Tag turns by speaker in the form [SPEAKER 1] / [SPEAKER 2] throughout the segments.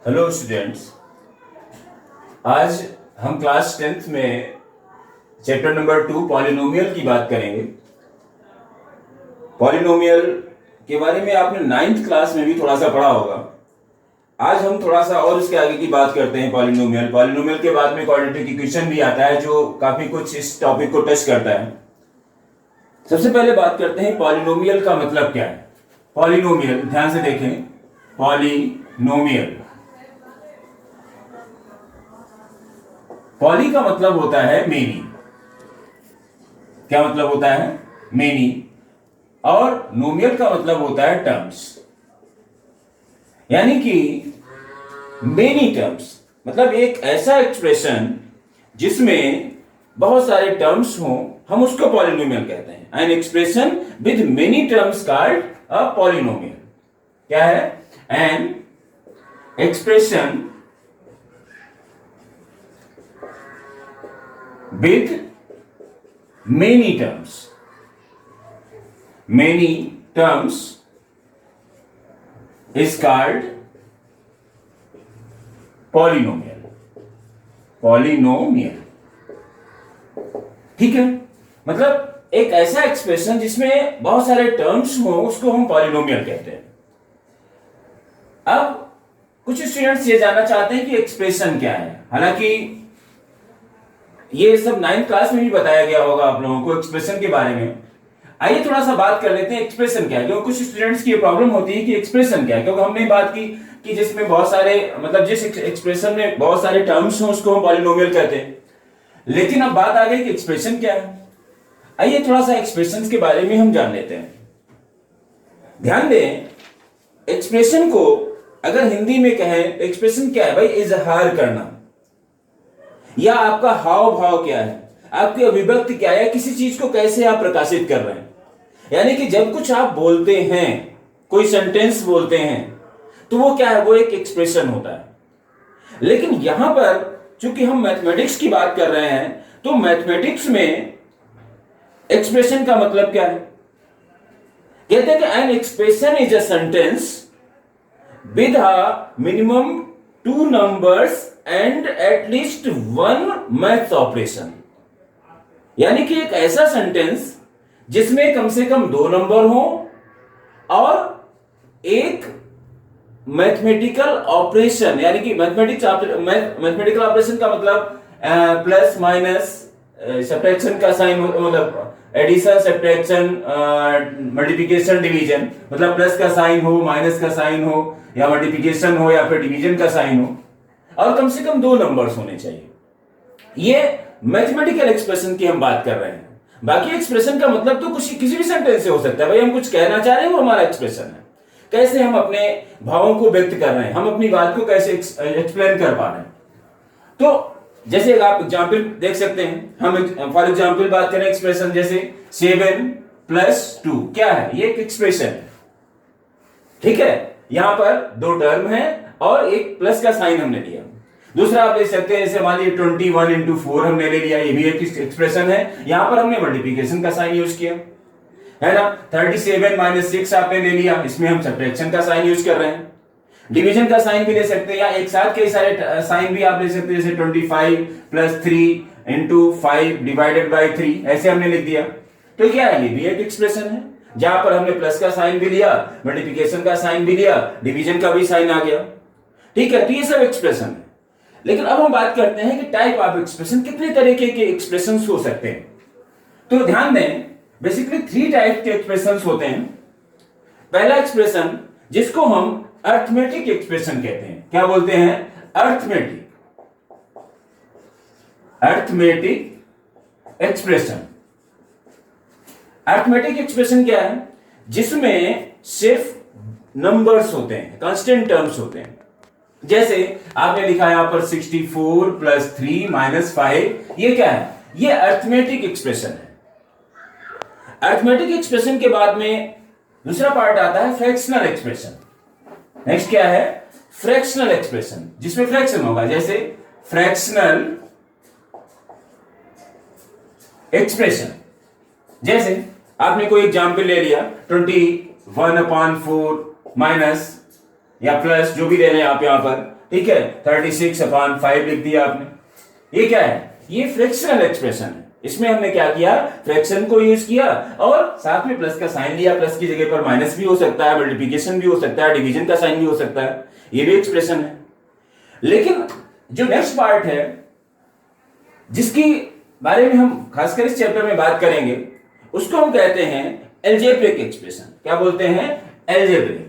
[SPEAKER 1] Hello students. आज हम class 10th में चैप्टर नंबर 2 पॉलिनोमियल की बात करेंगे। पॉलिनोमियल के बारे में आपने 9th क्लास में भी थोड़ा सा पढ़ा होगा। आज हम थोड़ा सा और इसके आगे की बात करते हैं। पॉलिनोमियल के बाद में क्वाड्रेटिक इक्वेशन भी आता है जो काफी कुछ इस टॉपिक को टच करता है। सबसे पहले बात करते हैं पॉलिनोमियल का मतलब क्या है। पॉलिनोमियल ध्यान से देखें, पॉलिनोमियल, पॉली का मतलब होता है मेनी। क्या मतलब होता है? मेनी। और नोमियल का मतलब होता है टर्म्स, यानी कि मेनी टर्म्स मतलब एक ऐसा एक्सप्रेशन जिसमें बहुत सारे टर्म्स हों, हम उसको पॉलिनोमियल कहते हैं। An expression with many terms called a polynomial. क्या है? An expression with many terms is called polynomial। ठीक है, मतलब एक ऐसा एक्सप्रेशन जिसमें बहुत सारे टर्म्स हो उसको हम पॉलिनोमियल कहते हैं। अब कुछ स्टूडेंट्स ये जानना चाहते हैं कि एक्सप्रेशन क्या है। हालांकि ये सब 9th क्लास में भी बताया गया होगा आप लोगों को एक्सप्रेशन के बारे में। आइए थोड़ा सा बात कर लेते हैं एक्सप्रेशन क्या है, क्योंकि कुछ स्टूडेंट्स की प्रॉब्लम होती है कि एक्सप्रेशन क्या है। क्योंकि हमने बात की कि जिसमें बहुत सारे मतलब जिस एक्सप्रेशन में बहुत सारे टर्म्स हो उसको हम पॉलिनोमियल कहते हैं। लेकिन अब बात आ गई कि एक्सप्रेशन क्या है। आइए थोड़ा सा एक्सप्रेशन के बारे में हम जान लेते हैं। ध्यान दें, एक्सप्रेशन को अगर हिंदी में कहें तो एक्सप्रेशन क्या है भाई? इजहार करना, या आपका हाव भाव क्या है, आपकी अभिव्यक्ति क्या है, किसी चीज को कैसे आप प्रकाशित कर रहे हैं। यानी कि जब कुछ आप बोलते हैं, कोई सेंटेंस बोलते हैं, तो वो क्या है? वो एक एक्सप्रेशन होता है। लेकिन यहां पर चूंकि हम मैथमेटिक्स की बात कर रहे हैं, तो मैथमेटिक्स में एक्सप्रेशन का मतलब क्या है? कहते हैं कि an expression is a sentence with a minimum 2 numbers and at least 1 maths operation. यानी कि एक ऐसा सेंटेंस जिसमें कम से कम 2 नंबर हो और एक मैथमेटिकल ऑपरेशन, यानी कि मैथमेटिकल ऑपरेशन का मतलब प्लस माइनस सब्ट्रैक्शन का साइन, मतलब एडिशन सब्ट्रैक्शन मल्टीप्लिकेशन डिवीजन, मतलब प्लस का साइन हो, माइनस का साइन हो, या मल्टीप्लिकेशन हो, या फिर डिवीजन का साइन हो, और कम से कम 2 नंबर्स होने चाहिए। ये मैथमेटिकल एक्सप्रेशन की हम बात कर रहे हैं। बाकी एक्सप्रेशन का मतलब तो कुछ किसी भी सेंटेंस से हो सकता है। भाई हम कुछ कहना चाह रहे हैं, वो हमारा एक्सप्रेशन है। कैसे हम अपने भावों को व्यक्त कर रहे हैं, हम अपनी बात को कैसे एक्सप्लेन कर पा रहे हैं। तो जैसे आप एग्जाम्पल देख सकते हैं, हम फॉर एग्जाम्पल बात करें एक्सप्रेशन जैसे 7 + 2 क्या है? ये एक एक्सप्रेशन है। ठीक है, यहां पर 2 टर्म है और एक प्लस का साइन हमने लिया। दूसरा आप देख सकते हैं, जैसे मान लीजिए 21 × 4 हमने ले लिया, ये भी एक एक्सप्रेशन है। यहां पर हमने मल्टीप्लिकेशन का साइन यूज किया है ना। 37 - 6 आपने ले लिया, इसमें हम सब्ट्रैक्शन का साइन यूज कर रहे हैं। डिवीजन का साइन भी ले सकते हैं, या एक साथ कई सारे साइन भी आप ले सकते हैं, जैसे 25 + 3 × 5 / 3 ऐसे हमने लिख दिया। तो क्या है? ये भी एक एक्सप्रेशन है जहां पर हमने प्लस का साइन भी लिया, मल्टीप्लिकेशन का साइन भी लिया, डिवीजन का भी साइन आ गया। ठीक है, तो ये सब एक्सप्रेशन है। लेकिन अब हम बात करते हैं कि टाइप ऑफ एक्सप्रेशन, कितने तरीके के एक्सप्रेशंस हो सकते हैं। तो ध्यान दें, बेसिकली 3 टाइप के एक्सप्रेशंस होते हैं। पहला एक्सप्रेशन जिसको हम अरिथमेटिक एक्सप्रेशन कहते हैं। क्या बोलते हैं? Arithmetic expression. अरिथमेटिक एक्सप्रेशन क्या है? जिसमें सिर्फ नंबर्स होते हैं, कांस्टेंट टर्म्स होते हैं। जैसे आपने लिखा यहां पर 64 + 3 - 5, ये क्या है? ये अरिथमेटिक एक्सप्रेशन है। अरिथमेटिक एक्सप्रेशन के बाद में दूसरा पार्ट आता है फ्रैक्शनल एक्सप्रेशन। नेक्स्ट क्या है? फ्रैक्शनल एक्सप्रेशन, जिसमें फ्रैक्शन होगा। जैसे फ्रैक्शनल एक्सप्रेशन, जैसे आपने कोई एग्जाम्पल ले लिया 21/4 माइनस या प्लस जो भी ले रहे हैं आप यहां पर, ठीक है, 36/5 लिख दिया आपने। ये क्या है? ये फ्रैक्शनल एक्सप्रेशन है। इसमें हमने क्या किया? फ्रैक्शन को यूज किया और साथ में प्लस का साइन लिया। प्लस की जगह पर माइनस भी हो सकता है, मल्टीप्लिकेशन भी हो सकता है, डिवीजन का साइन भी हो सकता है, ये भी एक्सप्रेशन है। लेकिन जो नेक्स्ट पार्ट है जिसकी बारे में हम खासकर इस चैप्टर में बात करेंगे, उसको हम कहते हैं एल्जेब्रिक एक्सप्रेशन। क्या बोलते हैं? Algebraic,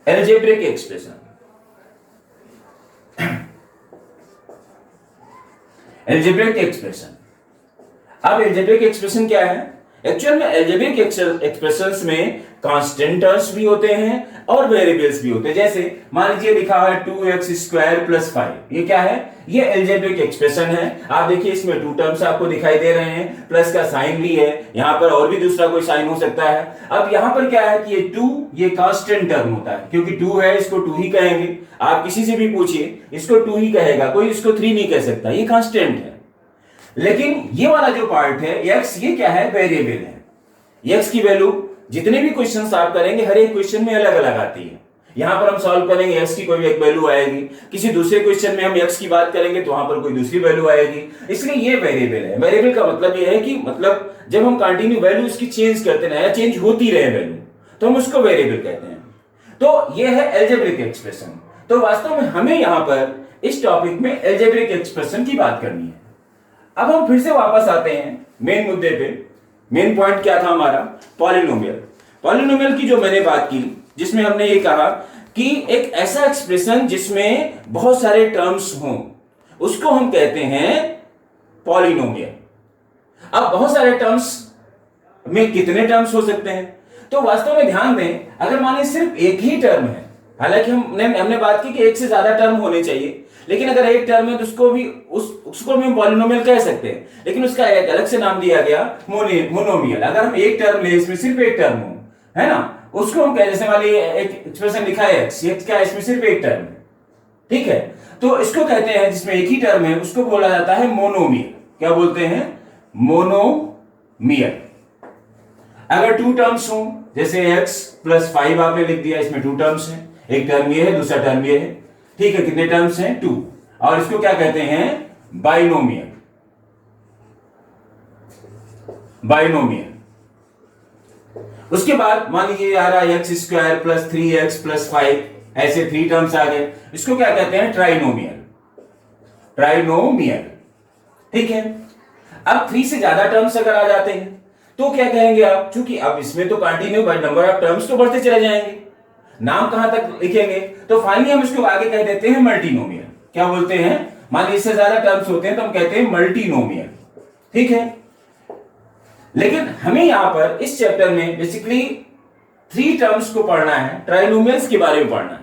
[SPEAKER 1] algebraic expression. Algebraic expression. अब एल्जेब्रिक एक्सप्रेशन क्या है? एक्चुअल में एल्जेब्रिक एक्सप्रेशंस में कांस्टेंट टर्म्स भी होते हैं और वेरिएबल्स भी होते हैं। जैसे मान लीजिए लिखा है 2x² + 5, ये क्या है? ये एल्जेब्रिक एक्सप्रेशन है। आप देखिए इसमें 2 टर्म्स आपको दिखाई दे रहे हैं, प्लस का साइन भी है, यहां पर और भी दूसरा कोई साइन हो सकता है। अब यहां पर क्या है कि ये 2 ये कांस्टेंट टर्म होता है, क्योंकि 2 है इसको 2 ही कहेंगे। आप किसी से भी पूछिए इसको 2 ही कहेगा, कोई इसको 3 नहीं कह सकता, ये कांस्टेंट है। लेकिन ये वाला जो पार्ट है x, ये क्या है? वेरिएबल है। x की वैल्यू जितने भी क्वेश्चंस आप करेंगे हर एक क्वेश्चन में अलग अलग आती है। यहां पर हम सॉल्व करेंगे x की कोई भी एक वैल्यू आएगी, किसी दूसरे क्वेश्चन में हम x की बात करेंगे तो वहां पर कोई दूसरी वैल्यू आएगी, इसलिए ये वेरिएबल है। वेरिएबल का मतलब ये है कि मतलब जब हम कंटिन्यू वैल्यू इसकी चेंज करते रहे या चेंज होती रहे वैल्यू, तो हम उसको वेरिएबल कहते हैं। तो ये है एल्जेब्रिक एक्सप्रेशन। तो वास्तव में हमें यहां पर इस टॉपिक में एल्जेब्रिक एक्सप्रेशन की बात करनी है। अब हम फिर से वापस आते हैं मेन मुद्दे पे। मेन पॉइंट क्या था हमारा? पॉलिनोमियल। पॉलिनोमियल की जो मैंने बात की, जिसमें हमने ये कहा कि एक ऐसा एक्सप्रेशन जिसमें बहुत सारे टर्म्स हों, उसको हम कहते हैं पॉलिनोमियल। अब बहुत सारे टर्म्स में कितने टर्म्स हो सकते हैं? तो वास्तव में ध्यान दें, अगर मान लीजिए सिर्फ एक ही टर्म है, हालांकि हमने बात की कि एक से ज्यादा टर्म होने चाहिए, लेकिन अगर एक टर्म है तो उसको भी हम पॉलिनोमियल कह सकते हैं, लेकिन उसका एक अलग से नाम दिया गया मोनोमियल। अगर हम एक टर्म ले, इसमें सिर्फ एक टर्म हो, है ना, उसको हम कह, जैसे मान लीजिए एक एक्सप्रेशन लिखा है x, ये क्या है? इसमें सिर्फ एक टर्म है, ठीक है, तो इसको कहते हैं जिसमें एक ही टर्म है उसको बोला जाता है मोनोमियल। क्या बोलते हैं? मोनोमियल। अगर 2 टर्म्स हो, जैसे x + 5 आपने लिख दिया, इसमें 2 टर्म्स हैं, एक टर्म ये है, दूसरा टर्म ये है, ठीक है, कितने टर्म्स हैं? 2, और इसको क्या कहते हैं? बाइनोमियल। बाइनोमियल। उसके बाद मान लीजिए आ रहा है x² + 3x + 5, ऐसे 3 टर्म्स आ गए, इसको क्या कहते हैं? ट्राइनोमियल। ट्राइनोमियल, ठीक है। अब 3 से ज्यादा टर्म्स अगर आ जाते हैं तो क्या कहेंगे आप? क्योंकि अब इसमें तो continue by number of terms तो बढ़ते चले जाएंगे, नाम कहां तक लिखेंगे? तो फाइनली हम इसको आगे कह देते हैं मल्टीनोमियल। क्या बोलते हैं? मान लीजिए इससे ज्यादा टर्म्स होते हैं तो हम कहते हैं मल्टीनोमियल, ठीक है। लेकिन हमें यहां पर इस चैप्टर में बेसिकली 3 टर्म्स को पढ़ना है, ट्राइनोमियल्स के बारे में पढ़ना है।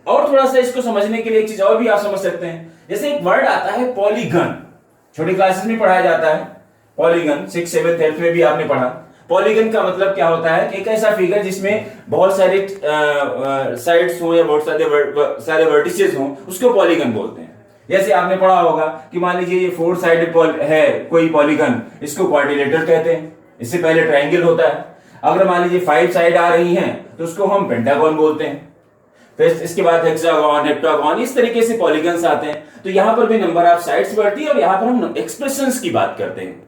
[SPEAKER 1] और थोड़ा सा इसको समझने के लिए एक चीज और भी आप समझ सकते हैं, जैसे एक वर्ड आता है पॉलीगन, छोटी क्लासेस में पढ़ाया जाता है पॉलीगन, 6th 7th 8th में भी आपने पढ़ा। पॉलीगन का मतलब क्या होता है? एक ऐसा फिगर जिसमें बहुत सारे साइड्स हो या बहुत सारे वर्टिसेस हो, उसको पॉलीगन बोलते हैं। जैसे आपने पढ़ा होगा कि मान लीजिए ये 4 साइडेड है कोई पॉलीगन, इसको क्वाड्रिलेटरल कहते हैं, इससे पहले ट्रायंगल होता है। अगर मान लीजिए 5 साइड आ रही हैं तो उसको हम पेंटागन बोलते हैं, फिर इसके बाद हेक्सागन, हेप्टागन, इस तरीके से पॉलीगन्स आते हैं। तो यहां पर भी नंबर ऑफ साइड्स बढ़ती है और यहां पर हम एक्सप्रेशंस की बात करते हैं।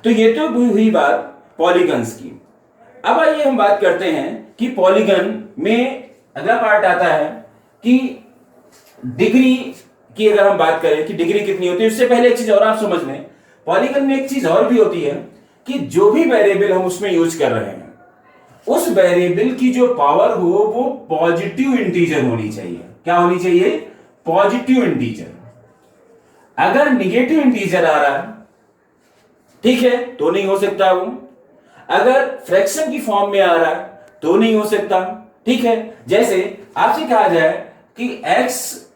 [SPEAKER 1] तो ये तो हुई बात पॉलीगन्स की। अब आइए हम बात करते हैं कि पॉलीगन में अगला पार्ट आता है कि डिग्री की अगर हम बात करें कि डिग्री कितनी होती है, उससे पहले एक चीज और आप समझ लें, पॉलीगन में एक चीज और भी होती है कि जो भी वेरिएबल हम उसमें यूज कर रहे हैं, उस वेरिएबल की जो पावर हो वो पॉजिटिव इंटीजर होनी चाहिए। क्या होनी चाहिए? Positive integer. अगर निगेटिव इंटीजर आ रहा है, ठीक है, तो नहीं हो सकता वो। अगर फ्रैक्शन की फॉर्म में आ रहा है तो नहीं हो सकता, ठीक है। जैसे आपसे कहा जाए कि x²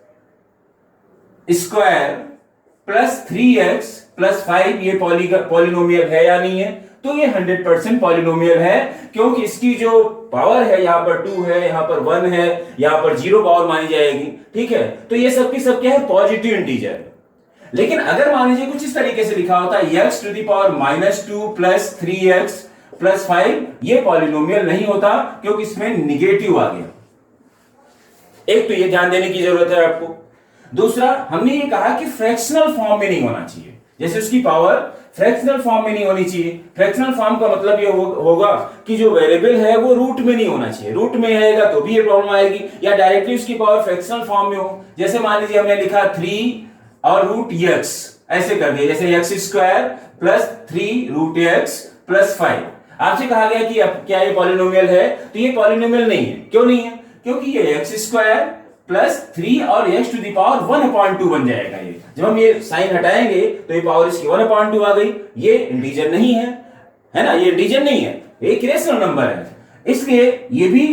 [SPEAKER 1] + 3x + 5 ये पॉलिनोमियल है या नहीं है, तो ये 100% पॉलिनोमियल है, क्योंकि इसकी जो पावर है यहां पर 2 है, यहां पर 1 है, यहां पर 0 पावर मानी जाएगी, ठीक है। तो ये सब की सब क्या है? Positive integer. लेकिन अगर मान लीजिए कुछ इस तरीके से लिखा होता है x⁻² + 3x + 5, ये पॉलिनोमियल नहीं होता, क्योंकि इसमें निगेटिव आ गया। एक तो ये ध्यान देने की जरूरत है आपको। दूसरा, हमने ये कहा कि फ्रैक्शनल फॉर्म में नहीं होना चाहिए, जैसे उसकी पावर फ्रैक्शनल फॉर्म में नहीं होनी चाहिए। फ्रैक्शनल फॉर्म का मतलब ये होगा कि जो वेरिएबल है वो रूट में नहीं होना चाहिए, रूट में रहेगा तो भी ये प्रॉब्लम आएगी, या डायरेक्टली उसकी पावर फ्रैक्शनल फॉर्म में हो। जैसे मान लीजिए हमने लिखा 3 और रूट x, ऐसे कर दिया, जैसे x square plus 3 root x plus 5। आपसे कहा गया कि अब क्या ये पॉलिनोमियल है, तो ये पॉलिनोमियल नहीं है। क्यों नहीं है? क्योंकि ये x स्क्वायर प्लस 3 और x टू द पावर 1/2 बन जाएगा। ये जब हम ये साइन हटाएंगे तो ये पावर इसकी 1/2 आ गई। ये इंटीजर नहीं है ना, ये इंटीजर नहीं है, एक रेशनल नंबर है, इसलिए ये भी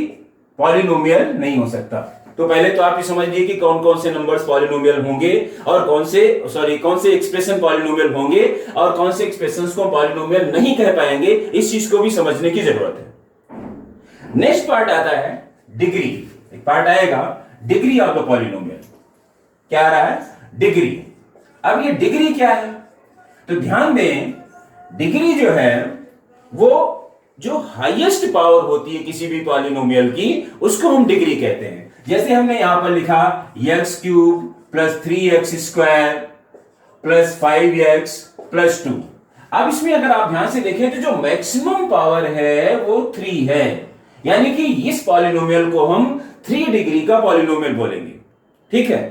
[SPEAKER 1] पॉलिनोमियल नहीं हो सकता। तो पहले तो आप ये समझ लीजिए कि कौन कौन से नंबर्स पॉलिनोमियल होंगे और कौन से एक्सप्रेशन पॉलिनोमियल होंगे और कौन से एक्सप्रेशंस को पॉलिनोमियल नहीं कह पाएंगे, इस चीज को भी समझने की जरूरत है। नेक्स्ट पार्ट आता है डिग्री। एक पार्ट आएगा डिग्री ऑफ द पॉलिनोमियल। क्या आ रहा है? डिग्री। अब ये डिग्री क्या है? तो ध्यान दें, डिग्री जो है वो जो हाईएस्ट पावर होती है किसी भी पॉलिनोमियल की, उसको हम डिग्री कहते हैं। जैसे हमने यहां पर लिखा x cube plus 3x square plus 5x plus 2। अब इसमें अगर आप ध्यान से देखें तो जो मैक्सिमम पावर है वो 3 है, यानी कि इस पॉलिनोमियल को हम 3 डिग्री का पॉलिनोमियल बोलेंगे। ठीक है,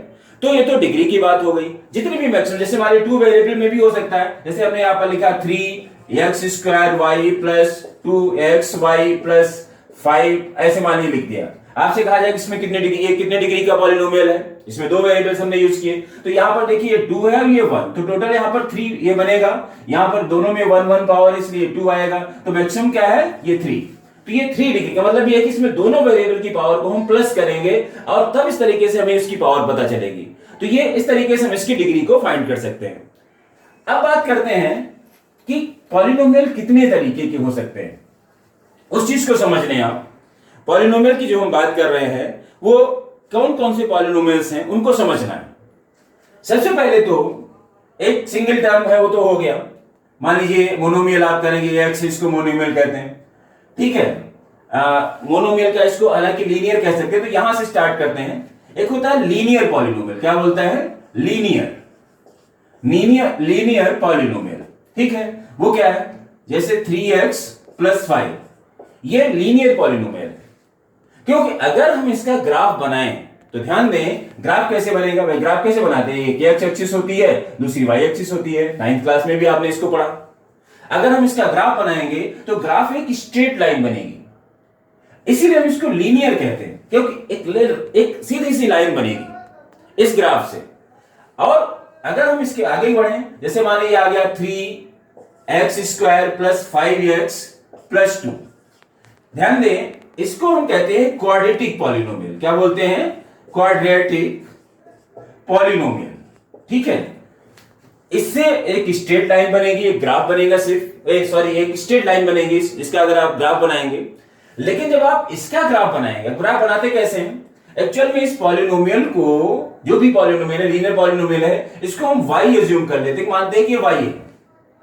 [SPEAKER 1] तो ये तो डिग्री की बात हो गई। जितने भी मैक्सिमम, जैसे हमारे 2 वेरिएबल में भी हो सकता है, जैसे हमने यहां पर लिखा 3x square y plus 2xy plus 5, ऐसे मानिए लिख दिया। आपसे कहा जाए कि इसमें कितने डिग्री, ये कितने डिग्री का पॉलिनोमियल है, इसमें 2 वेरिएबल्स हमने यूज किए, तो यहां पर देखिए ये 2 है और ये 1, तो टोटल यहां पर 3 ये बनेगा। यहां पर दोनों में 1 पावर, इसलिए 2 आएगा, तो मैक्सिमम क्या है? ये 3। तो ये 3 डिग्री का मतलब ये है कि इसमें दोनों वेरिएबल की पावर को हम प्लस करेंगे और तब इस तरीके से हमें इसकी पावर पता चलेगी। तो ये इस तरीके से हम इसकी डिग्री को फाइंड कर सकते हैं। अब बात करते हैं कि पॉलिनोमियल कितने तरीके के हो सकते हैं, उस चीज को समझने आप। पॉलिनोमियल की जो हम बात कर रहे हैं वो कौन कौन से पॉलिनोमियल्स हैं उनको समझना है। सबसे पहले तो एक सिंगल टर्म है वो तो हो गया, मान लीजिए मोनोमियल आप करेंगे x, इसको मोनोमियल कहते हैं। ठीक है, मोनोमियल का इसको हालांकि लीनियर कह सकते हैं। तो यहां से स्टार्ट करते हैं। एक होता है लीनियर पॉलिनोमियल। क्या बोलता है? Linear polynomial. ठीक है, वो क्या है? जैसे 3x प्लस 5, ये लीनियर पॉलिनोमियल है। क्योंकि अगर हम इसका ग्राफ बनाएं तो ध्यान दें, ग्राफ कैसे बनेगा? भाई ग्राफ कैसे बनाते हैं? एक x एक्सिस होती है, दूसरी y एक्सिस होती है, 9th क्लास में भी आपने इसको पढ़ा। अगर हम इसका ग्राफ बनाएंगे तो ग्राफ एक स्ट्रेट लाइन बनेगी, इसीलिए हम इसको लीनियर कहते हैं, क्योंकि एक सीधी सी लाइन बनेगी इस ग्राफ से। और अगर हम इसके आगे बढ़े, जैसे मान लीजिए आ गया 3x square plus 5x plus 2, ध्यान दें इसको हम कहते हैं क्वाड्रेटिक पॉलिनोमियल। क्या बोलते हैं? Quadratic polynomial. ठीक है, इससे एक स्ट्रेट लाइन बनेगी, एक ग्राफ बनेगा, एक स्ट्रेट लाइन बनेगी इसका अगर आप ग्राफ बनाएंगे। लेकिन जब आप इसका ग्राफ बनाएंगे, ग्राफ बनाते कैसे हैं? एक्चुअल में इस पॉलिनोमियल को, जो भी पॉलिनोमियल है, लीनियर पॉलिनोमियल है, इसको हम y एज्यूम कर लेते हैं, मानते हैं कि ये y है,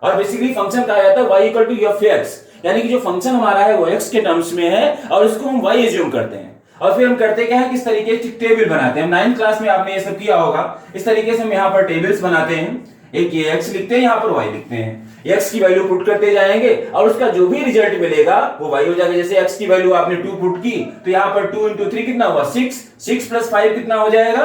[SPEAKER 1] और बेसिकली फंक्शन कहा जाता है y equal to f x, यानी कि जो फंक्शन हमारा है वो x के टर्म्स में है और इसको हम y एज्यूम करते हैं। और फिर हम करते क्या है, किस तरीके से टेबल बनाते हैं। हम 9th क्लास में आपने ये सब किया होगा। इस तरीके से हम यहाँ पर टेबल्स बनाते हैं, एक ये x लिखते हैं, यहाँ पर y लिखते हैं, x की वैल्यू पुट करते जाएंगे और उसका जो भी रिजल्ट मिलेगा वो y हो जाएगा। जैसे x की वैल्यू आपने 2 पुट की तो यहाँ पर 2 into 3 कितना हुआ? 6 प्लस 5 कितना हो जाएगा?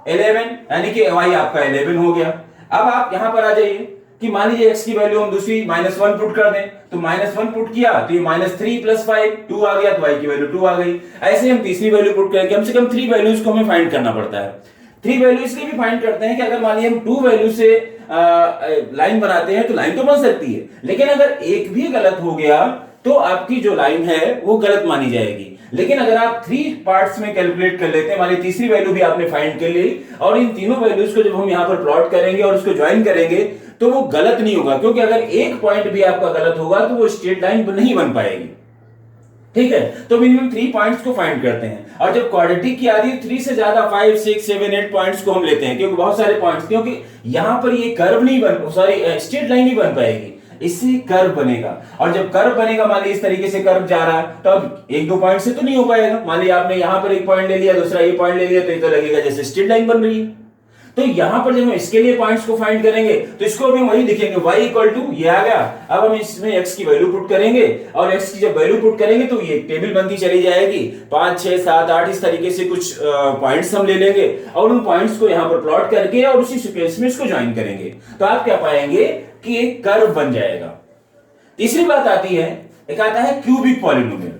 [SPEAKER 1] 11, यानी कि y आपका 11 हो गया। अब आप यहाँ पर आ जाइए कि मान लीजिए x की वैल्यू हम दूसरी -1 पुट कर दें, तो -1 पुट किया तो ये -3 प्लस 5 2 आ गया, तो y की वैल्यू 2 आ गई। ऐसे हम तीसरी वैल्यू पुट करेंगे, कम से कम 3 वैल्यूज को हमें फाइंड करना पड़ता है। 3 वैल्यू इसलिए भी फाइंड करते हैं कि अगर मान लीजिए हम 2 वैल्यू से लाइन बनाते हैं तो लाइन तो बन सकती है, लेकिन अगर एक भी गलत हो गया तो आपकी जो लाइन है वो गलत मानी जाएगी। लेकिन अगर आप 3 पार्ट्स में कैलकुलेट कर लेते हैं, मान लीजिए तीसरी वैल्यू भी आपने फाइंड कर ली और इन तीनों वैल्यूज को जब हम यहाँ पर प्लॉट करेंगे और उसको ज्वाइन करेंगे तो वो गलत नहीं होगा, क्योंकि अगर एक पॉइंट भी आपका गलत होगा तो वो स्ट्रेट लाइन नहीं बन पाएगी। ठीक है, तो मिनिमम 3 पॉइंट्स को फाइंड करते हैं। और जब क्वाड्रेटिक की आती है 3 से ज्यादा 5 6 7 8 पॉइंट्स को हम लेते हैं, क्योंकि बहुत सारे पॉइंट्स, क्योंकि यहां पर ये कर्व नहीं बन, सॉरी स्ट्रेट लाइन नहीं बन पाएगी। इससे कर्व बनेगा। और जब कर्व बनेगा, मान लीजिए इस तरीके से कर्व जा रहा है, तो अब एक दो पॉइंट से तो नहीं हो पाएगा। मान लीजिए आपने यहां पर एक पॉइंट ले लिया, दूसरा ये पॉइंट ले लिया, तो ये तो लगेगा जैसे स्ट्रेट लाइन बन रही है। तो यहां पर जब हम इसके लिए पॉइंट्स को फाइंड करेंगे तो इसको भी वही दिखेंगे, y इक्वल टू ये आ गया। अब हम इसमें x की वैल्यू पुट करेंगे, और x की जब वैल्यू पुट करेंगे तो ये टेबल बनती चली जाएगी। 5 6 7 8 इस तरीके से कुछ पॉइंट्स हम ले लेंगे, और उन पॉइंट्स को यहां पर प्लॉट करके और उसी सीक्वेंस में इसको ज्वाइन करेंगे, तो आप क्या पाएंगे कि एक कर्व बन जाएगा। तीसरी बात आती है, एक आता है क्यूबिक पॉलिनोमियल।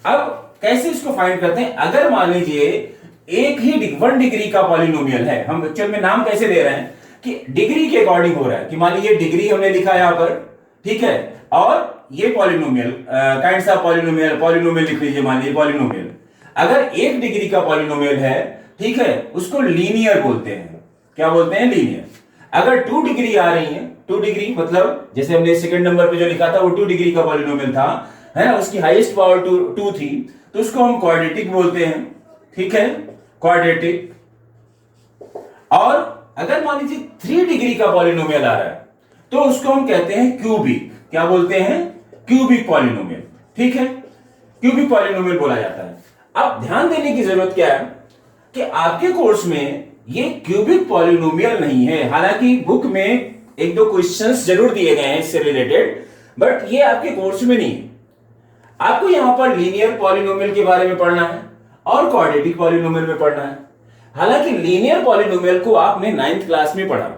[SPEAKER 1] अब कैसे इसको फाइंड करते हैं? अगर मान लीजिए एक ही 1 डिग्री का पॉलिनोमियल है, हम एक्चुअल में नाम कैसे दे रहे हैं कि डिग्री के अकॉर्डिंग हो रहा है, कि मान लीजिए डिग्री हमने लिखा यहां पर, ठीक है, और ये पॉलिनोमियल काइंड्स ऑफ पॉलिनोमियल लिख लीजिए, मान लीजिए पॉलिनोमियल। अगर 1 डिग्री का पॉलिनोमियल है, ठीक है, उसको लीनियर बोलते हैं। क्या बोलते हैं? लीनियर। अगर 2 डिग्री आ रही है, 2 डिग्री मतलब जैसे हमने सेकंड नंबर पे जो लिखा था वो 2 डिग्री का पॉलिनोमियल था, है ना, उसकी हाईएस्ट पावर 2 थी, तो उसको हम क्वाड्रेटिक बोलते हैं, ठीक है, क्वाड्रेटिक। और अगर मान लीजिए 3 डिग्री का पॉलिनोमियल आ रहा है तो उसको हम कहते हैं क्यूबिक। क्या बोलते हैं? क्यूबिक पॉलिनोमियल, ठीक है, क्यूबिक पॉलिनोमियल बोला जाता है। अब ध्यान देने की जरूरत क्या है कि आपके कोर्स में ये क्यूबिक पॉलिनोमियल नहीं है, हालांकि बुक में एक दो क्वेश्चंस जरूर दिए गए हैं इससे रिलेटेड, बट ये आपके कोर्स में नहीं है। आपको यहां पर लीनियर पॉलिनोमियल के बारे में पढ़ना है और क्वाड्रेटिक पॉलिनोमियल में पढ़ना है। हालांकि लीनियर पॉलिनोमियल को आपने 9th क्लास में पढ़ा,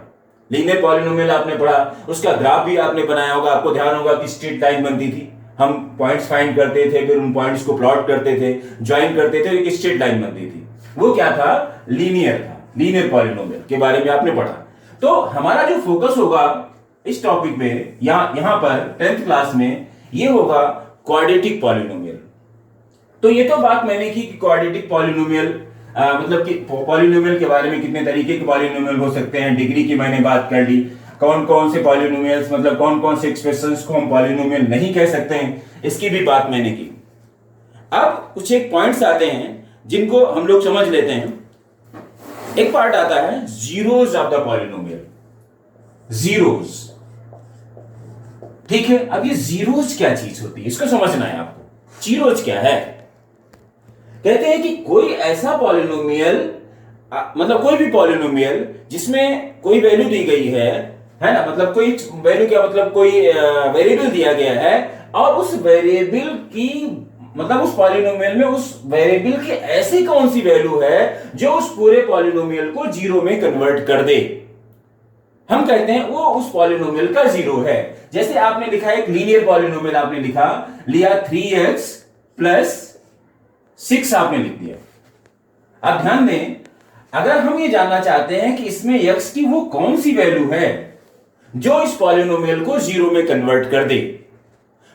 [SPEAKER 1] लीनियर पॉलिनोमियल आपने पढ़ा, उसका ग्राफ भी आपने बनाया होगा, आपको ध्यान होगा कि स्ट्रेट लाइन बनती थी, हम पॉइंट्स फाइंड करते थे, फिर उन पॉइंट्स को प्लॉट करते थे, ज्वाइन करते थे, एक स्ट्रेट लाइन बनती थी। वो क्या था? लीनियर था। लीनियर पॉलिनोमियल के बारे में आपने पढ़ा। तो हमारा जो फोकस होगा इस टॉपिक में यहां पर 10th क्लास में, ये होगा क्वाड्रेटिक पॉलिनोमियल। तो ये तो बात मैंने की कि क्वाड्रेटिक पॉलिनोमियल मतलब कि पॉलिनोमियल के बारे में कितने तरीके के पॉलिनोमियल हो सकते हैं, डिग्री की मैंने बात कर ली, कौन कौन से पॉलिनोमियल्स मतलब कौन कौन से एक्सप्रेशंस को हम पॉलिनोमियल नहीं कह सकते हैं, इसकी भी बात मैंने की। अब कुछ एक पॉइंट्स आते हैं जिनको हम लोग समझ लेते हैं। एक पार्ट आता है zeros of the polynomial, zeros, ठीक है। अब ये जीरोज क्या चीज होती है इसको समझना है आपको। जीरोज क्या है? कहते हैं कि कोई ऐसा पॉलिनोमियल, मतलब कोई भी पॉलिनोमियल जिसमें कोई वैल्यू दी गई है ना, मतलब कोई वैल्यू, क्या मतलब कोई वेरिएबल दिया गया है, और उस वेरिएबल की मतलब उस पॉलिनोमियल में उस वेरिएबल की ऐसी कौन सी वैल्यू है जो उस पूरे पॉलिनोमियल को जीरो में कन्वर्ट कर दे, हम कहते हैं वो उस पॉलिनोमियल का जीरो है। जैसे आपने लिखा एक लीनियर पॉलिनोमियल, आपने लिया 3x प्लस 6 आपने लिख दिया। अब ध्यान दें, अगर हम ये जानना चाहते हैं कि इसमें x की वो कौन सी वैल्यू है जो इस पॉलिनोमियल को जीरो में कन्वर्ट कर दे,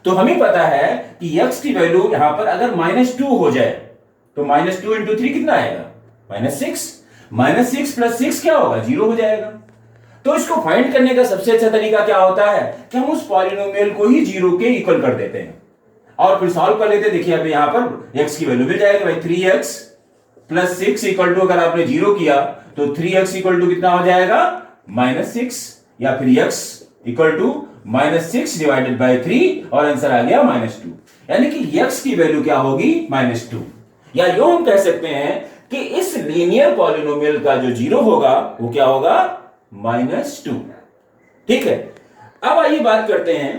[SPEAKER 1] तो हमें पता है कि x की वैल्यू यहां पर अगर -2 हो जाए तो -2 इंटू 3 कितना आएगा? -6। -6 प्लस 6 क्या होगा? 0 हो जाएगा। तो इसको फाइंड करने का सबसे अच्छा तरीका क्या होता है कि हम उस पॉलिनोमियल को ही जीरो के इक्वल कर देते हैं और फिर सॉल्व कर लेते हैं। देखिए अभी यहां पर x की वैल्यू मिल जाएगी भाई, 3x प्लस 6 इक्वल टू, अगर आपने जीरो किया तो 3x इक्वल टू कितना हो जाएगा? -6, या फिर x equal to -6 divided by 3, और आंसर आ गया -2। यानी कि x की वैल्यू क्या होगी? -2। या यूं हम कह सकते हैं कि इस लीनियर पॉलिनोमियल का जो जीरो होगा वो क्या होगा? -2। ठीक है। अब आइए बात करते हैं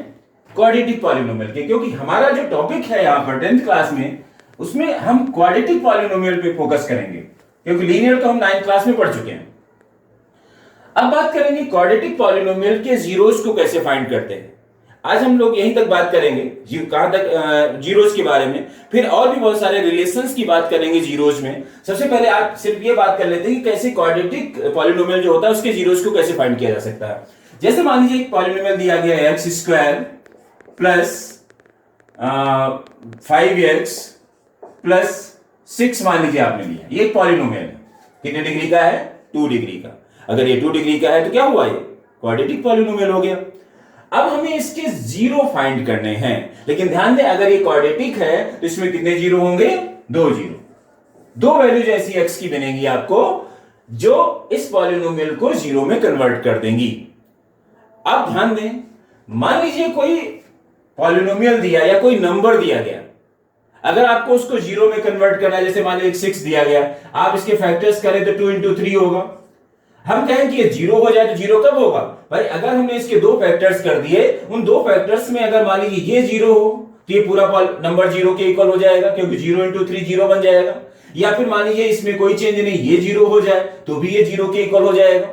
[SPEAKER 1] क्वाड्रेटिक पॉलिनोमियल के, क्योंकि हमारा जो टॉपिक है यहां पर 10th क्लास में, उसमें हम क्वाड्रेटिक पॉलिनोमियल पे फोकस करेंगे, क्योंकि लीनियर तो हम 9th क्लास में पढ़ चुके हैं। अब बात करेंगे क्वाड्रेटिक पॉलिनोमियल के जीरोस को कैसे फाइंड करते हैं। आज हम लोग यहीं तक बात करेंगे, कहां तक? जीरोस के बारे में। फिर और भी बहुत सारे रिलेशंस की बात करेंगे जीरोस में। सबसे पहले आप सिर्फ ये बात कर लेते हैं कि कैसे क्वाड्रेटिक पॉलिनोमियल जो होता है उसके जीरोस को कैसे फाइंड किया जा सकता है। जैसे मान लीजिए एक पॉलिनोमियल दिया गया है x² प्लस 5x प्लस 6 मान लीजिए आपने लिया। ये एक पॉलिनोमियल है, कितने डिग्री का है? 2 डिग्री का। अगर ये 2 डिग्री का है तो क्या हुआ? ये क्वाड्रेटिक पॉलिनोमियल हो गया। अब हमें इसके जीरो फाइंड करने हैं, लेकिन ध्यान दें अगर ये क्वाड्रेटिक है तो इसमें कितने जीरो होंगे? 2 जीरो। 2 वैल्यूज ऐसी x की बनेगी आपको जो इस पॉलिनोमियल को जीरो में कन्वर्ट कर देंगी। अब ध्यान दें, मान लीजिए कोई पॉलिनोमियल दिया या कोई नंबर दिया गया, अगर आपको उसको जीरो में कन्वर्ट करना है, जैसे मान लीजिए 6 दिया गया, आप इसके फैक्टर्स करें तो 2 इंटू 3 होगा। हम कहें कि ये जीरो हो जाए तो जीरो कब होगा भाई, अगर हमने इसके दो फैक्टर्स कर दिए, उन दो फैक्टर्स में अगर मान लीजिए ये जीरो हो तो ये पूरा नंबर जीरो के इक्वल हो जाएगा, क्योंकि 0 इंटू 3 जीरो बन जाएगा। या फिर मान लीजिए इसमें कोई चेंज नहीं, ये जीरो हो जाए तो भी ये जीरो के इक्वल हो जाएगा।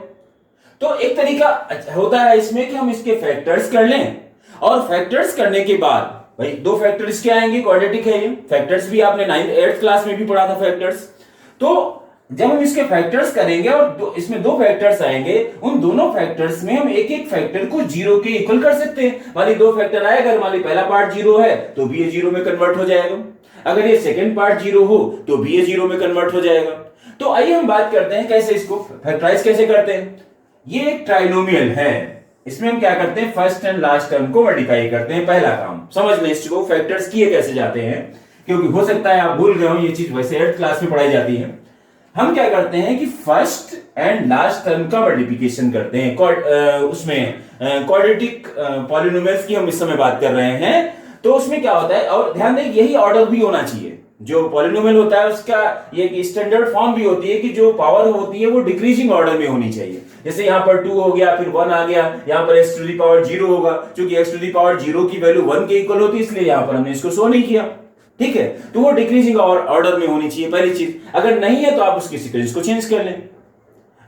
[SPEAKER 1] तो एक तरीका होता है इसमें कि हम इसके फैक्टर्स कर लें, और फैक्टर्स करने के बाद भाई दो फैक्टर्स क्या आएंगे, क्वाड्रेटिक है ये, फैक्टर्स भी आपने 8th क्लास में भी पढ़ा था फैक्टर्स। तो जब हम इसके फैक्टर्स करेंगे और इसमें दो फैक्टर्स आएंगे, उन दोनों फैक्टर्स में हम एक एक फैक्टर को जीरो के इक्वल कर सकते हैं। मान ली दो फैक्टर आए, अगर मान ली पहला पार्ट जीरो है तो भी ये जीरो में कन्वर्ट हो जाएगा, अगर ये सेकंड पार्ट जीरो हो तो भी ये जीरो में कन्वर्ट हो जाएगा। तो आइए हम बात करते हैं कैसे इसको फैक्टराइज कैसे करते हैं। ये एक ट्राइनोमियल है, इसमें हम क्या करते हैं, फर्स्ट एंड लास्ट टर्म को मल्टीप्लाई करते हैं। पहला काम समझ लें इसको, फैक्टर्स किए कैसे जाते हैं, क्योंकि हो सकता है आप भूल गए हो, ये चीज वैसे 8th क्लास में पढ़ाई जाती है। हम क्या करते हैं कि फर्स्ट एंड लास्ट टर्म का मल्टीप्लिकेशन करते हैं, उसमें क्वाड्रेटिक पॉलिनोमियल्स की हम इस समय बात कर रहे हैं। तो उसमें क्या होता है, और ध्यान दें यही ऑर्डर भी होना चाहिए, जो पॉलिनोमियल होता है उसका ये स्टैंडर्ड फॉर्म भी होती है कि जो पावर होती है वो डिक्रीजिंग ऑर्डर में होनी चाहिए। जैसे यहाँ पर 2 हो गया, फिर 1 आ गया, यहाँ पर x टू द पावर 0 होगा, क्योंकि x टू द पावर 0 की वैल्यू 1 के इक्वल होती है, इसलिए यहाँ पर हमने इसको शो नहीं किया। ठीक है, तो वो डिक्रीजिंग ऑर्डर में होनी चाहिए पहली चीज, अगर नहीं है तो आप उसकी सीक्वेंस को चेंज कर लें।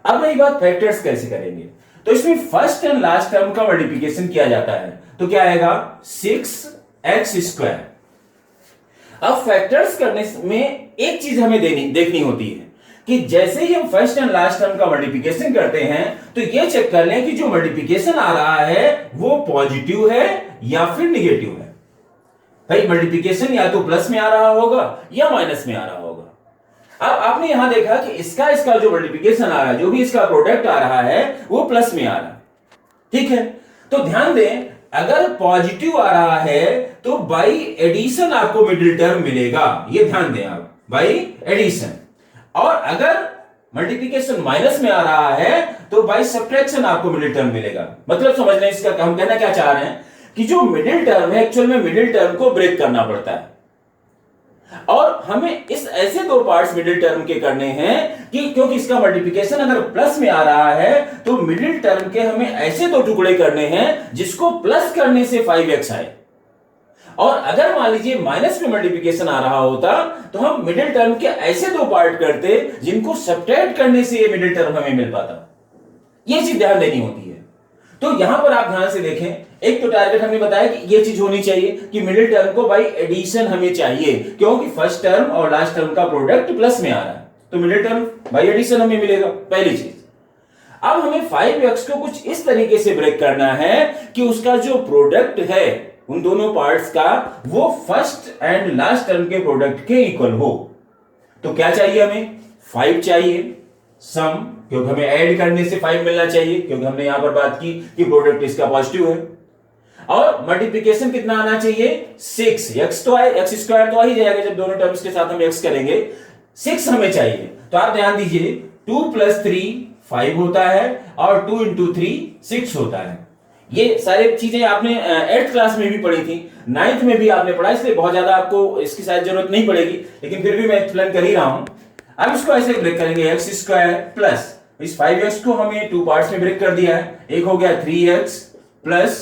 [SPEAKER 1] अब रही बात फैक्टर्स कैसे करेंगे, तो इसमें फर्स्ट एंड लास्ट टर्म का मल्टीप्लिकेशन किया जाता है, तो क्या आएगा 6x²। अब फैक्टर्स करने में एक चीज हमें देखनी होती है कि जैसे ही हम फर्स्ट एंड लास्ट टर्म का मल्टीप्लिकेशन करते हैं तो ये चेक कर लें कि जो मल्टीप्लिकेशन आ रहा है वो पॉजिटिव है या फिर निगेटिव है। भाई मल्टीप्लिकेशन या तो प्लस में आ रहा होगा या माइनस में आ रहा होगा। अब आपने यहां देखा कि इसका जो मल्टीप्लिकेशन आ रहा है, जो भी इसका प्रोडक्ट आ रहा है वो प्लस में आ रहा है। ठीक है, तो ध्यान दें अगर पॉजिटिव आ रहा है तो बाई एडिशन आपको मिडिल टर्म मिलेगा, ये ध्यान दें आप, बाई एडिशन। और अगर मल्टीप्लिकेशन माइनस में आ रहा है तो बाई सब्ट्रैक्शन आपको मिडिल टर्म मिलेगा। मतलब समझ लें इसका हम कहना क्या चाह रहे हैं कि जो मिडिल टर्म है एक्चुअल में मिडिल टर्म को ब्रेक करना पड़ता है, और हमें इस ऐसे दो पार्ट्स मिडिल टर्म के करने हैं कि क्योंकि इसका मल्टीप्लिकेशन अगर प्लस में आ रहा है तो मिडिल टर्म के हमें ऐसे दो टुकड़े करने हैं जिसको प्लस करने से 5x आए, और अगर मान लीजिए माइनस में मल्टीप्लिकेशन आ रहा होता तो हम मिडिल टर्म के ऐसे दो पार्ट करते जिनको सब्ट्रैक्ट करने से ये मिडिल टर्म हमें मिल पाता। ये चीज ध्यान देनी होती है। तो यहां पर आप ध्यान से देखें, एक तो टारगेट हमने बताया कि ये चीज होनी चाहिए कि मिडिल टर्म को बाई एडिशन हमें चाहिए, क्योंकि फर्स्ट टर्म और लास्ट टर्म का प्रोडक्ट प्लस में आ रहा है, तो मिडिल टर्म बाई एडिशन हमें मिलेगा, पहली चीज। अब हमें 5x को कुछ इस तरीके से ब्रेक करना है कि उसका जो प्रोडक्ट है उन दोनों पार्ट्स का वो फर्स्ट एंड लास्ट टर्म के प्रोडक्ट के इक्वल हो। तो क्या चाहिए हमें, 5 चाहिए सम, क्योंकि हमें ऐड करने से 5 मिलना चाहिए, क्योंकि हमने यहां पर बात की कि प्रोडक्ट इसका पॉजिटिव है। और मल्टीप्लिकेशन कितना आना चाहिए, 6, x तो आए, x² तो आ ही जाएगा जब दोनों टर्म्स के साथ हम x करेंगे, 6 हमें चाहिए। तो आप ध्यान दीजिए 2 + 3 5 होता है और 2 × 3 6 होता है। ये सारी चीजें आपने 8th क्लास में भी पढ़ी थी, 9th में भी आपने पढ़ा, इसलिए बहुत ज्यादा आपको इसकी शायद जरूरत नहीं पड़ेगी, लेकिन फिर भी मैं एक्सप्लेन कर ही रहा हूं। अब इसको ऐसे ब्रेक करेंगे, x² प्लस इस 5x को हमें 2 पार्ट्स में ब्रेक कर दिया है, एक हो गया 3x प्लस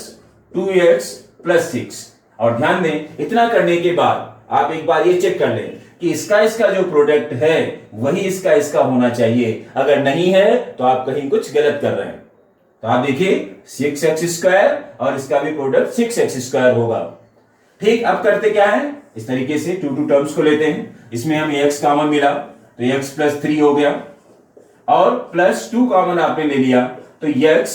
[SPEAKER 1] 2x प्लस 6। और ध्यान दें इतना करने के बाद आप एक बार ये चेक कर लें कि इसका जो प्रोडक्ट है वही इसका होना चाहिए, अगर नहीं है तो आप कहीं कुछ गलत कर रहे हैं। तो आप देखिए 6x² और इसका भी प्रोडक्ट 6x² होगा। ठीक, अब करते क्या है, इस तरीके से 2 टर्म्स को लेते हैं, इसमें हमें x कॉमन मिला तो x + 3 हो गया, और +2 कॉमन आपने ले लिया तो x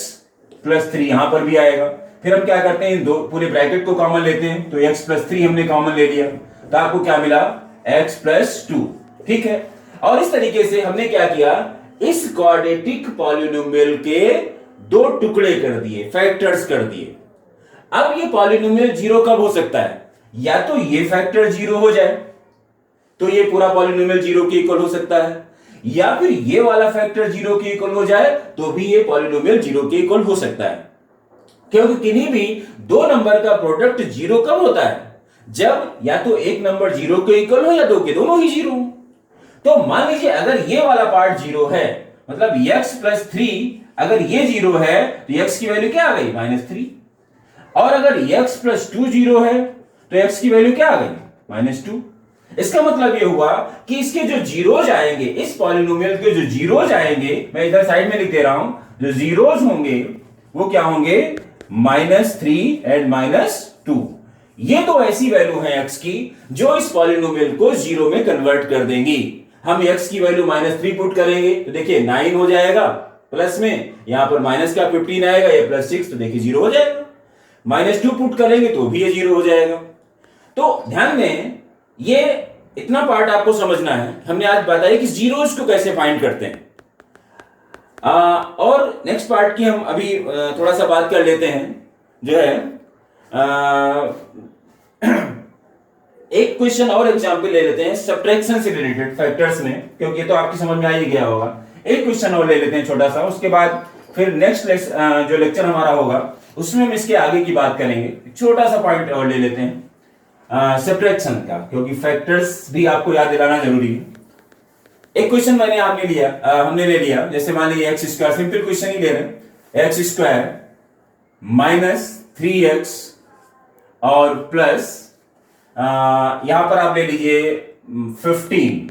[SPEAKER 1] + 3 यहां पर भी आएगा। फिर हम क्या करते हैं, दो पूरे ब्रैकेट को कॉमन लेते हैं, तो x + 3 हमने कॉमन ले लिया, तो आपको क्या मिला, x + 2। ठीक है, और इस तरीके से हमने क्या किया, इस क्वाड्रेटिक पॉलिनोमियल के दो टुकड़े कर दिए, फैक्टर्स कर दिए। अब ये पॉलिनोमियल 0 कब हो सकता है, या तो ये फैक्टर 0 हो जाए तो ये पूरा पॉलिनोमियल 0 के इक्वल हो सकता है, या फिर ये वाला फैक्टर 0 के इक्वल हो जाए तो भी ये पॉलिनोमियल 0 के इक्वल हो सकता है। क्योंकि किन्हीं भी दो नंबर का प्रोडक्ट जीरो कब होता है? जब या तो एक नंबर जीरो के इक्वल हो या दो के दोनों ही जीरो हो। तो मान लीजिए अगर ये वाला पार्ट जीरो है, मतलब x प्लस 3, अगर ये जीरो है तो x की वैल्यू क्या आ गई? -3। और अगर x प्लस 2 जीरो है तो x की वैल्यू क्या आ गई? -2। इसका मतलब ये हुआ कि इसके जो जीरोज आएंगे, इस पॉलिनोमियल के जो जीरोज आएंगे, मैं इधर साइड में लिख दे रहा हूं, जो जीरोज होंगे वो क्या होंगे? -3 एंड -2। ये दो ऐसी वैल्यू है x की जो इस पॉलिनोमियल को जीरो में कन्वर्ट कर देंगी। हम x की वैल्यू -3 पुट करेंगे तो देखिए 9 हो जाएगा, प्लस में यहां पर माइनस का 15 आएगा, ये +6 तो देखिए जीरो हो जाएगा। -2 पुट करेंगे तो भी ये जीरो हो जाएगा। तो ध्यान दें, ये इतना पार्ट आपको समझना है। हमने आज बताया कि जीरोस को कैसे फाइंड करते हैं। और नेक्स्ट पार्ट की हम अभी थोड़ा सा बात कर लेते हैं, जो है एक क्वेश्चन और एग्जांपल ले लेते हैं सब्ट्रैक्शन से रिलेटेड फैक्टर्स में, क्योंकि ये तो आपकी समझ में आ ही गया होगा। एक क्वेश्चन और ले लेते हैं छोटा सा, उसके बाद फिर नेक्स्ट जो लेक्चर हमारा होगा उसमें हम इसके आगे की बात करेंगे। छोटा सा पॉइंट और ले लेते हैं सब्ट्रैक्शन का, क्योंकि फैक्टर्स भी आपको याद दिलाना जरूरी है। एक क्वेश्चन हमने ले लिया, जैसे मान लीजिए x स्क्वायर, सिंपल क्वेश्चन ही ले रहे हैं, x स्क्वायर -3x और प्लस यहां पर आप ले लीजिए 15,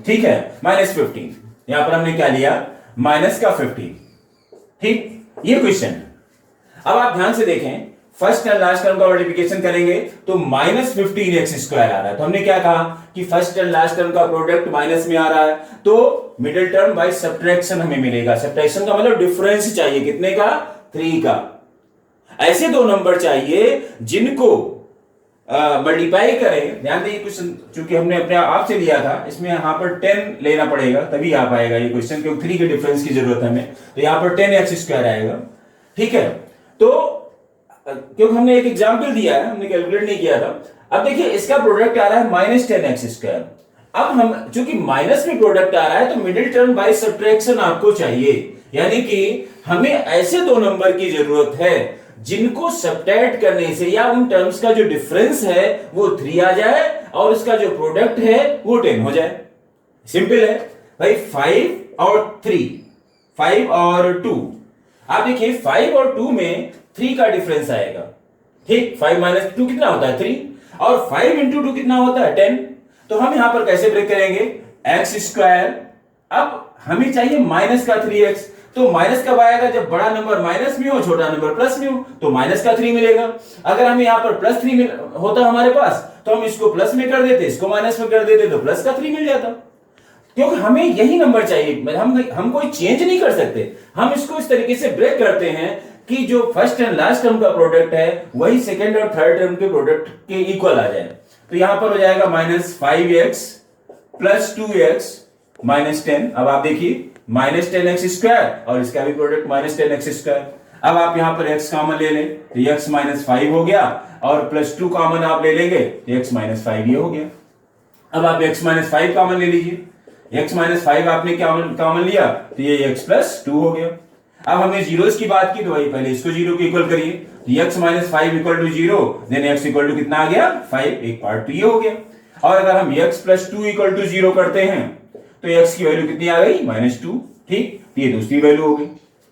[SPEAKER 1] ठीक है, -15। यहां पर हमने क्या लिया? -15, ठीक, ये क्वेश्चन है। अब आप ध्यान से देखें, फर्स्ट एंड लास्ट टर्म का मल्टीप्लिकेशन करेंगे तो -15x² आ रहा है। तो हमने क्या कहा कि फर्स्ट एंड लास्ट टर्म का प्रोडक्ट माइनस में आ रहा है, तो मिडिल टर्म बाय सब्ट्रैक्शन हमें मिलेगा। सब्ट्रैक्शन का मतलब डिफरेंस चाहिए, कितने का? 3 का। ऐसे दो नंबर चाहिए जिनको मल्टीप्लाई करें। ध्यान दीजिए, क्वेश्चन चूंकि हमने अपने आप से लिया था, इसमें यहां पर 10 लेना पड़ेगा तभी आ पाएगा ये क्वेश्चन, क्योंकि 3 के डिफरेंस की जरूरत है हमें। तो यहां पर 10x² आएगा, ठीक है। तो क्योंकि हमने एक एग्जांपल दिया है, हमने कैलकुलेट नहीं किया था। अब देखिए इसका प्रोडक्ट आ रहा है -10x²। अब हम चूंकि माइनस में प्रोडक्ट आ रहा है तो मिडिल टर्म बाय सब्ट्रैक्शन आपको चाहिए, यानी कि हमें ऐसे दो नंबर की जरूरत है जिनको सब्ट्रैक्ट करने से या उन टर्म्स का जो डिफरेंस है वो 3 आ जाए और उसका जो प्रोडक्ट है वो 10 हो जाए। सिंपल है भाई। 5 और 3, 5 और 2, आप देखिए 5 और 2 में 3 का डिफरेंस आएगा, ठीक। 5 - 2 कितना होता है? 3। और 5 × 2 कितना होता है? 10। तो हम यहां पर कैसे ब्रेक करेंगे? x²। अब हमें चाहिए माइनस का 3x, तो माइनस कब आएगा? जब बड़ा नंबर माइनस में हो, छोटा नंबर प्लस में हो, तो माइनस का 3 मिलेगा। अगर हमें यहां पर +3 होता हमारे पास तो हम इसको प्लस में कर देते, इसको माइनस में कर देते, तो प्लस का 3 मिल जाता। क्योंकि हमें यही नंबर चाहिए, हम कोई चेंज नहीं कर सकते। हम इसको इस तरीके से ब्रेक करते हैं कि जो फर्स्ट एंड लास्ट टर्म का प्रोडक्ट है वही सेकंड और थर्ड टर्म के प्रोडक्ट के इक्वल आ जाए। तो यहां पर हो जाएगा -5x + 2x -10। अब आप देखिए -10x² और इसका भी प्रोडक्ट -10x²। अब आप यहां पर x कॉमन ले लें तो x -5 हो गया, और +2 कॉमन आप ले लेंगे तो x -5 ये हो गया। अब आप x -5 कॉमन ले लीजिए, x -5 आपने कॉमन लिया तो ये x + 2 हो गया। अब हमने जीरोस की बात की तो वही पहले इसको जीरो के इक्वल करिए, तो x - 5 = 0, देन x = कितना आ गया? 5। एक पार्ट तो ये हो गया। और अगर हम x + 2 = 0 करते हैं तो x की वैल्यू कितनी आ गई? -2, ठीक। तो ये दूसरी वैल्यू हो गई,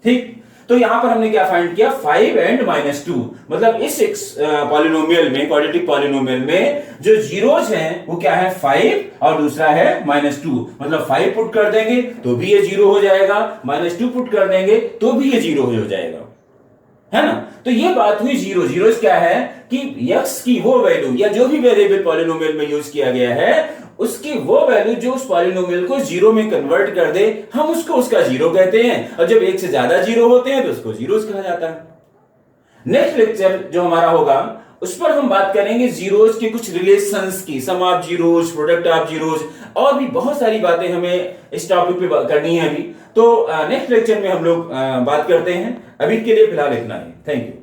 [SPEAKER 1] ठीक। तो यहां पर हमने क्या फाइंड किया? 5 एंड -2, मतलब इस पॉलिनोमियल में, क्वाड्रेटिक पॉलिनोमियल में जो जीरोज हैं वो क्या है? 5 और दूसरा है -2। मतलब 5 पुट कर देंगे तो भी ये 0 हो जाएगा, -2 पुट कर देंगे तो भी ये 0 हो जाएगा, है ना। तो ये बात हुई जीरोज क्या है कि x की वो वैल्यू या जो भी वेरिएबल पॉलिनोमियल में यूज किया गया है उसकी वो वैल्यू जो उस पॉलिनोमियल को 0 में कन्वर्ट कर दे, हम उसको उसका 0 कहते हैं। और जब एक से ज्यादा 0 होते हैं तो उसको जीरोस कहा जाता है। नेक्स्ट लेक्चर जो हमारा होगा उस पर हम बात करेंगे जीरोस के कुछ रिलेशंस की, sum of zeros, product of zeros, और भी बहुत सारी बातें हमें इस टॉपिक पे करनी है अभी। तो नेक्स्ट लेक्चर में हम लोग बात करते हैं। अभी के लिए फिलहाल इतना ही। Thank you.